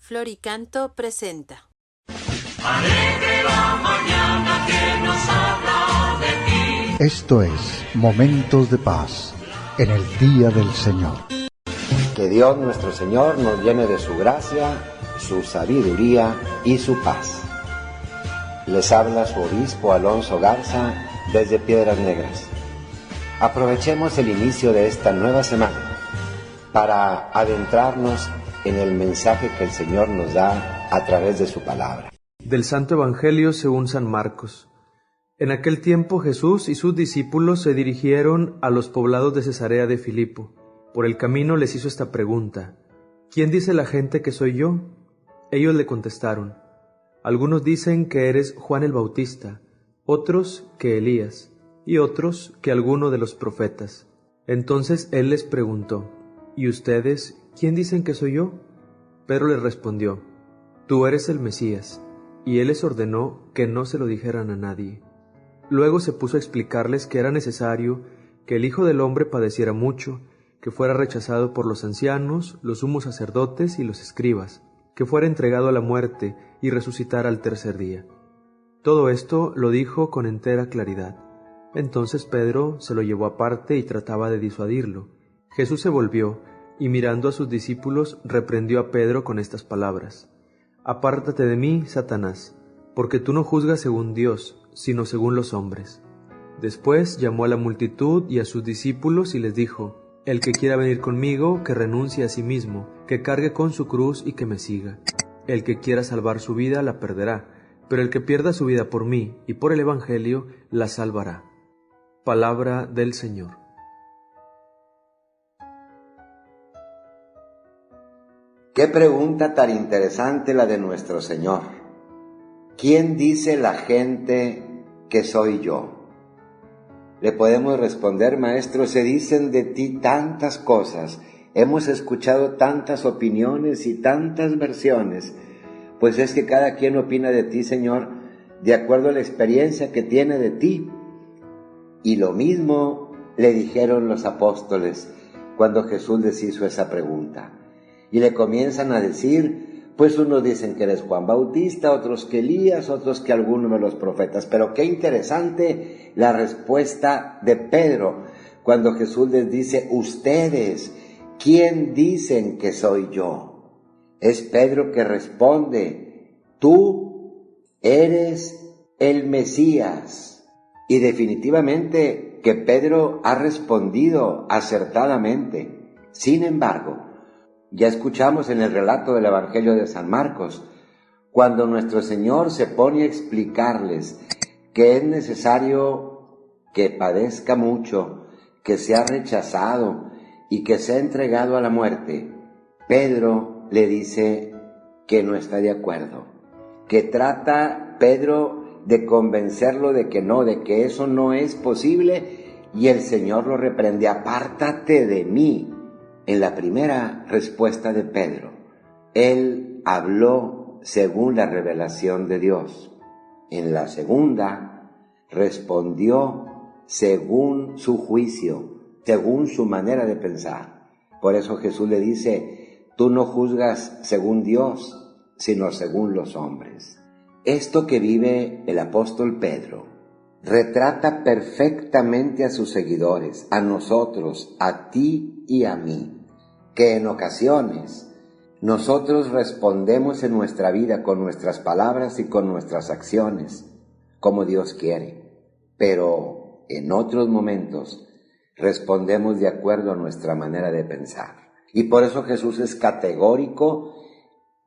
Floricanto presenta. Alegre la mañana que nos habla de ti. Esto es Momentos de Paz en el Día del Señor. Que Dios nuestro Señor nos llene de su gracia, su sabiduría y su paz. Les habla su obispo Alonso Garza desde Piedras Negras. Aprovechemos el inicio de esta nueva semana para adentrarnos en el mensaje que el Señor nos da a través de su palabra. Del Santo Evangelio según San Marcos. En aquel tiempo Jesús y sus discípulos se dirigieron a los poblados de Cesarea de Filipo. Por el camino les hizo esta pregunta: ¿Quién dice la gente que soy yo? Ellos le contestaron: algunos dicen que eres Juan el Bautista, otros que Elías, y otros que alguno de los profetas. Entonces él les preguntó: ¿y ustedes quién dicen que soy yo? Pedro les respondió: tú eres el Mesías. Y él les ordenó que no se lo dijeran a nadie. Luego se puso a explicarles que era necesario que el Hijo del Hombre padeciera mucho, que fuera rechazado por los ancianos, los sumos sacerdotes y los escribas, que fuera entregado a la muerte y resucitara al tercer día. Todo esto lo dijo con entera claridad. Entonces Pedro se lo llevó aparte y trataba de disuadirlo. Jesús se volvió y mirando a sus discípulos reprendió a Pedro con estas palabras: apártate de mí, Satanás, porque tú no juzgas según Dios, sino según los hombres. Después llamó a la multitud y a sus discípulos y les dijo: el que quiera venir conmigo, que renuncie a sí mismo, que cargue con su cruz y que me siga. El que quiera salvar su vida la perderá, pero el que pierda su vida por mí y por el Evangelio la salvará. Palabra del Señor. Qué pregunta tan interesante la de nuestro Señor. ¿Quién dice la gente que soy yo? Le podemos responder: Maestro, se dicen de ti tantas cosas, hemos escuchado tantas opiniones y tantas versiones, pues es que cada quien opina de ti, Señor, de acuerdo a la experiencia que tiene de ti. Y lo mismo le dijeron los apóstoles cuando Jesús les hizo esa pregunta. Y le comienzan a decir, pues unos dicen que eres Juan Bautista, otros que Elías, otros que alguno de los profetas. Pero qué interesante la respuesta de Pedro cuando Jesús les dice: ustedes, ¿quién dicen que soy yo? Es Pedro que responde: tú eres el Mesías. Y definitivamente que Pedro ha respondido acertadamente. Sin embargo, ya escuchamos en el relato del Evangelio de San Marcos, cuando nuestro Señor se pone a explicarles que es necesario que padezca mucho, que sea rechazado y que sea entregado a la muerte, Pedro le dice que no está de acuerdo, que trata Pedro de convencerlo de que no, de que eso no es posible, y el Señor lo reprende: apártate de mí. En la primera respuesta de Pedro, él habló según la revelación de Dios. En la segunda, respondió según su juicio, según su manera de pensar. Por eso Jesús le dice: tú no juzgas según Dios, sino según los hombres. Esto que vive el apóstol Pedro retrata perfectamente a sus seguidores, a nosotros, a ti y a mí, que en ocasiones nosotros respondemos en nuestra vida con nuestras palabras y con nuestras acciones, como Dios quiere, pero en otros momentos respondemos de acuerdo a nuestra manera de pensar. Y por eso Jesús es categórico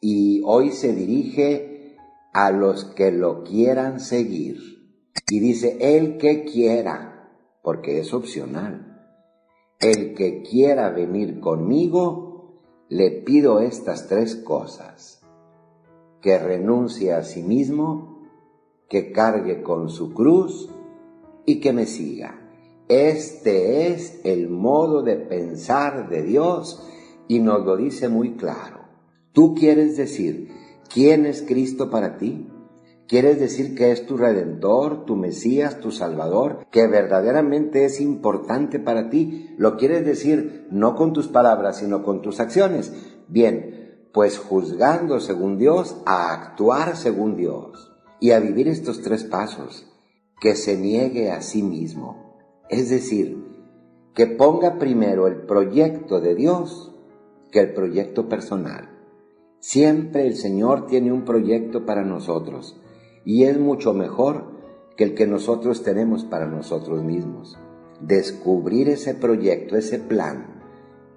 y hoy se dirige a los que lo quieran seguir. Y dice: el que quiera, porque es opcional. El que quiera venir conmigo, le pido estas tres cosas: que renuncie a sí mismo, que cargue con su cruz y que me siga. Este es el modo de pensar de Dios y nos lo dice muy claro. ¿Tú quieres decir quién es Cristo para ti? ¿Quieres decir que es tu Redentor, tu Mesías, tu Salvador, que verdaderamente es importante para ti? ¿Lo quieres decir no con tus palabras, sino con tus acciones? Bien, pues juzgando según Dios, a actuar según Dios y a vivir estos 3 pasos, que se niegue a sí mismo, es decir, que ponga primero el proyecto de Dios que el proyecto personal. Siempre el Señor tiene un proyecto para nosotros y es mucho mejor que el que nosotros tenemos para nosotros mismos. Descubrir ese proyecto, ese plan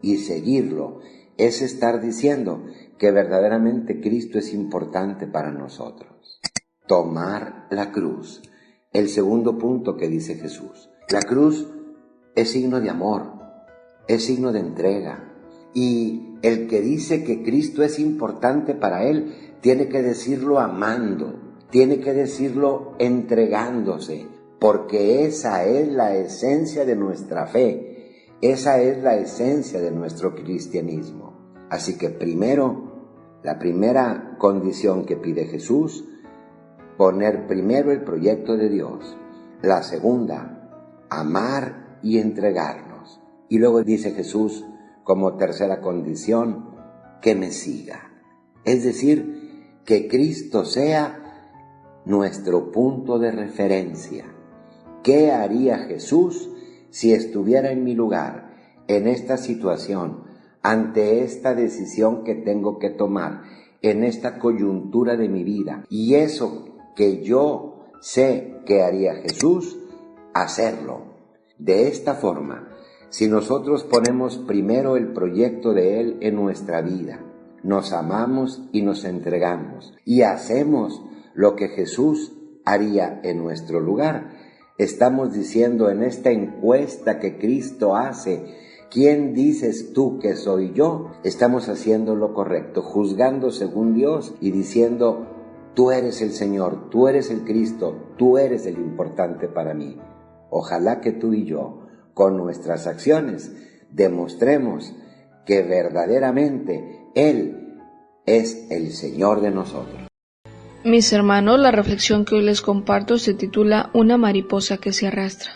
y seguirlo es estar diciendo que verdaderamente Cristo es importante para nosotros. Tomar la cruz. El segundo punto que dice Jesús. La cruz es signo de amor, es signo de entrega. Y el que dice que Cristo es importante para él, tiene que decirlo amando, tiene que decirlo entregándose, porque esa es la esencia de nuestra fe, esa es la esencia de nuestro cristianismo. Así que primero, la primera condición que pide Jesús, poner primero el proyecto de Dios. La segunda, amar y entregarnos. Y luego dice Jesús, como tercera condición, que me siga. Es decir, que Cristo sea nuestro punto de referencia. ¿Qué haría Jesús si estuviera en mi lugar, en esta situación, ante esta decisión que tengo que tomar, en esta coyuntura de mi vida? Y eso que yo sé que haría Jesús, hacerlo. De esta forma, si nosotros ponemos primero el proyecto de Él en nuestra vida, nos amamos y nos entregamos y hacemos lo que Jesús haría en nuestro lugar, estamos diciendo en esta encuesta que Cristo hace, ¿quién dices tú que soy yo? Estamos haciendo lo correcto, juzgando según Dios y diciendo, tú eres el Señor, tú eres el Cristo, tú eres el importante para mí. Ojalá que tú y yo, con nuestras acciones, demostremos que verdaderamente Él es el Señor de nosotros. Mis hermanos, la reflexión que hoy les comparto se titula Una mariposa que se arrastra.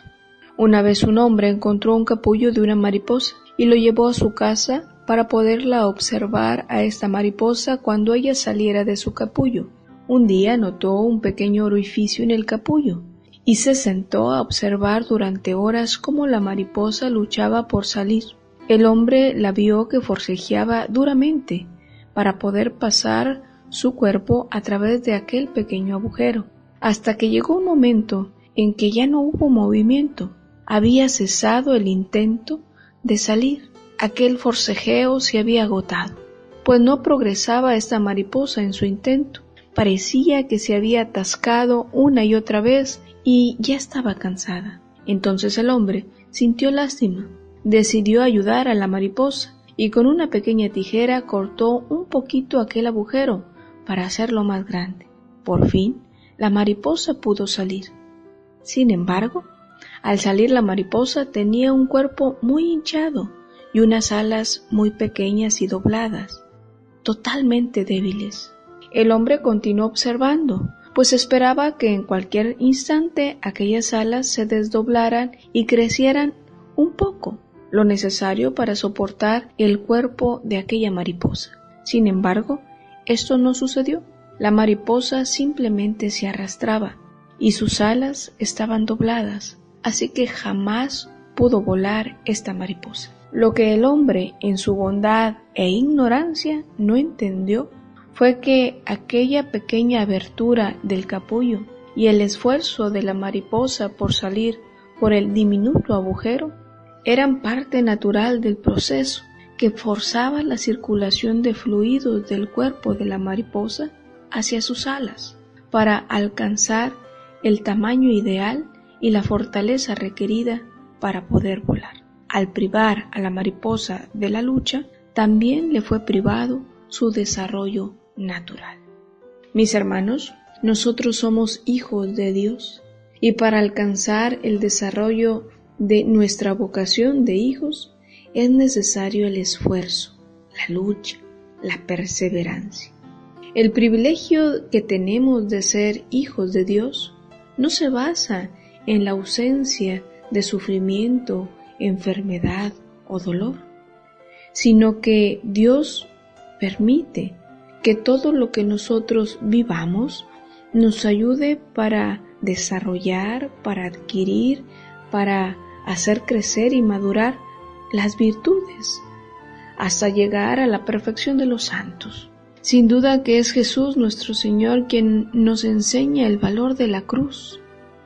Una vez un hombre encontró un capullo de una mariposa y lo llevó a su casa para poderla observar a esta mariposa cuando ella saliera de su capullo. Un día notó un pequeño orificio en el capullo y se sentó a observar durante horas cómo la mariposa luchaba por salir. El hombre la vio que forcejeaba duramente para poder pasar su cuerpo a través de aquel pequeño agujero, hasta que llegó un momento en que ya no hubo movimiento. Había cesado el intento de salir. Aquel forcejeo se había agotado, pues no progresaba esta mariposa en su intento. Parecía que se había atascado una y otra vez y ya estaba cansada. Entonces el hombre sintió lástima, decidió ayudar a la mariposa y con una pequeña tijera cortó un poquito aquel agujero para hacerlo más grande. Por fin, la mariposa pudo salir. Sin embargo, al salir la mariposa tenía un cuerpo muy hinchado y unas alas muy pequeñas y dobladas, totalmente débiles. El hombre continuó observando, pues esperaba que en cualquier instante aquellas alas se desdoblaran y crecieran un poco, lo necesario para soportar el cuerpo de aquella mariposa. Sin embargo, esto no sucedió. La mariposa simplemente se arrastraba y sus alas estaban dobladas, así que jamás pudo volar esta mariposa. Lo que el hombre, en su bondad e ignorancia, no entendió fue que aquella pequeña abertura del capullo y el esfuerzo de la mariposa por salir por el diminuto agujero eran parte natural del proceso que forzaba la circulación de fluidos del cuerpo de la mariposa hacia sus alas para alcanzar el tamaño ideal y la fortaleza requerida para poder volar. Al privar a la mariposa de la lucha, también le fue privado su desarrollo natural. Mis hermanos, nosotros somos hijos de Dios y para alcanzar el desarrollo de nuestra vocación de hijos es necesario el esfuerzo, la lucha, la perseverancia. El privilegio que tenemos de ser hijos de Dios no se basa en la ausencia de sufrimiento, enfermedad o dolor, sino que Dios permite que todo lo que nosotros vivamos nos ayude para desarrollar, para adquirir, para hacer crecer y madurar las virtudes, hasta llegar a la perfección de los santos. Sin duda que es Jesús nuestro Señor quien nos enseña el valor de la cruz.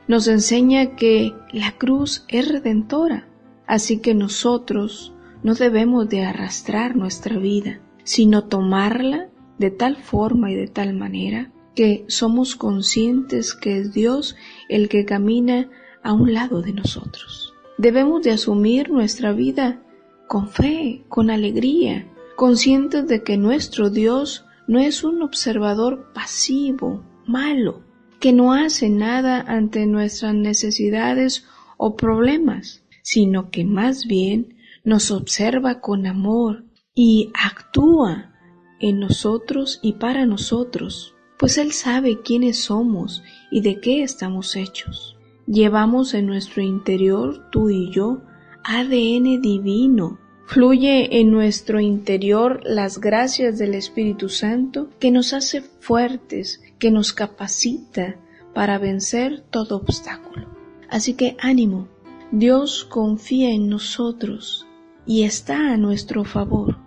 Nos enseña que la cruz es redentora, así que nosotros no debemos de arrastrar nuestra vida, sino tomarla de tal forma y de tal manera que somos conscientes que es Dios el que camina a un lado de nosotros. Debemos de asumir nuestra vida con fe, con alegría, conscientes de que nuestro Dios no es un observador pasivo, malo, que no hace nada ante nuestras necesidades o problemas, sino que más bien nos observa con amor y actúa en nosotros y para nosotros, pues Él sabe quiénes somos y de qué estamos hechos. Llevamos en nuestro interior, tú y yo, ADN divino. Fluye en nuestro interior las gracias del Espíritu Santo que nos hace fuertes, que nos capacita para vencer todo obstáculo. Así que ánimo, Dios confía en nosotros y está a nuestro favor.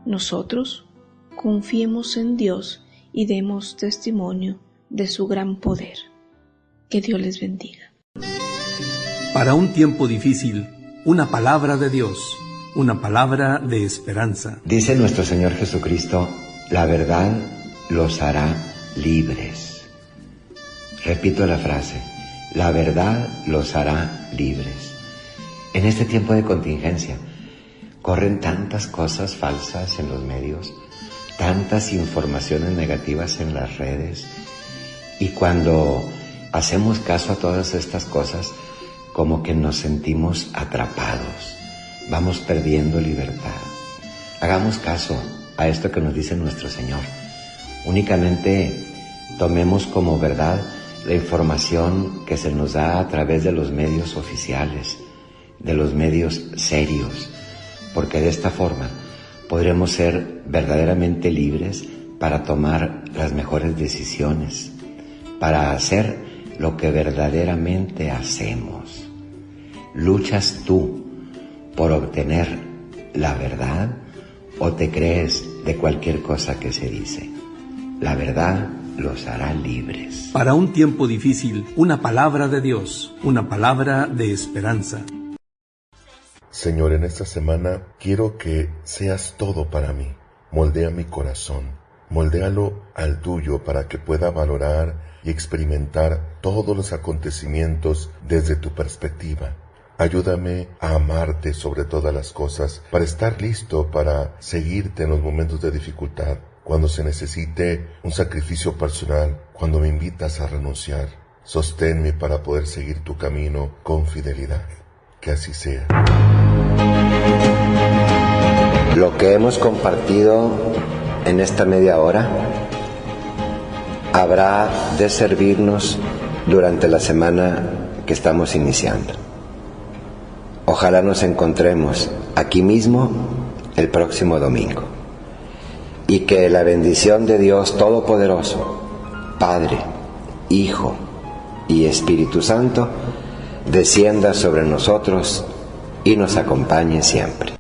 Nosotros confiemos en Dios y demos testimonio de su gran poder. Que Dios les bendiga. Para un tiempo difícil, una palabra de Dios, una palabra de esperanza. Dice nuestro Señor Jesucristo, la verdad los hará libres. Repito la frase, la verdad los hará libres. En este tiempo de contingencia, corren tantas cosas falsas en los medios, tantas informaciones negativas en las redes, y cuando hacemos caso a todas estas cosas, como que nos sentimos atrapados, vamos perdiendo libertad. Hagamos caso a esto que nos dice nuestro Señor. Únicamente tomemos como verdad la información que se nos da a través de los medios oficiales, de los medios serios, porque de esta forma podremos ser verdaderamente libres para tomar las mejores decisiones, para hacer lo que verdaderamente hacemos. ¿Luchas tú por obtener la verdad o te crees de cualquier cosa que se dice? La verdad los hará libres. Para un tiempo difícil, una palabra de Dios, una palabra de esperanza. Señor, en esta semana quiero que seas todo para mí. Moldea mi corazón, moldéalo al tuyo para que pueda valorar y experimentar todos los acontecimientos desde tu perspectiva. Ayúdame a amarte sobre todas las cosas, para estar listo para seguirte en los momentos de dificultad, cuando se necesite un sacrificio personal, cuando me invitas a renunciar. Sosténme para poder seguir tu camino con fidelidad. Que así sea. Lo que hemos compartido en esta media hora habrá de servirnos durante la semana que estamos iniciando. Ojalá nos encontremos aquí mismo el próximo domingo y que la bendición de Dios Todopoderoso, Padre, Hijo y Espíritu Santo, descienda sobre nosotros y nos acompañe siempre.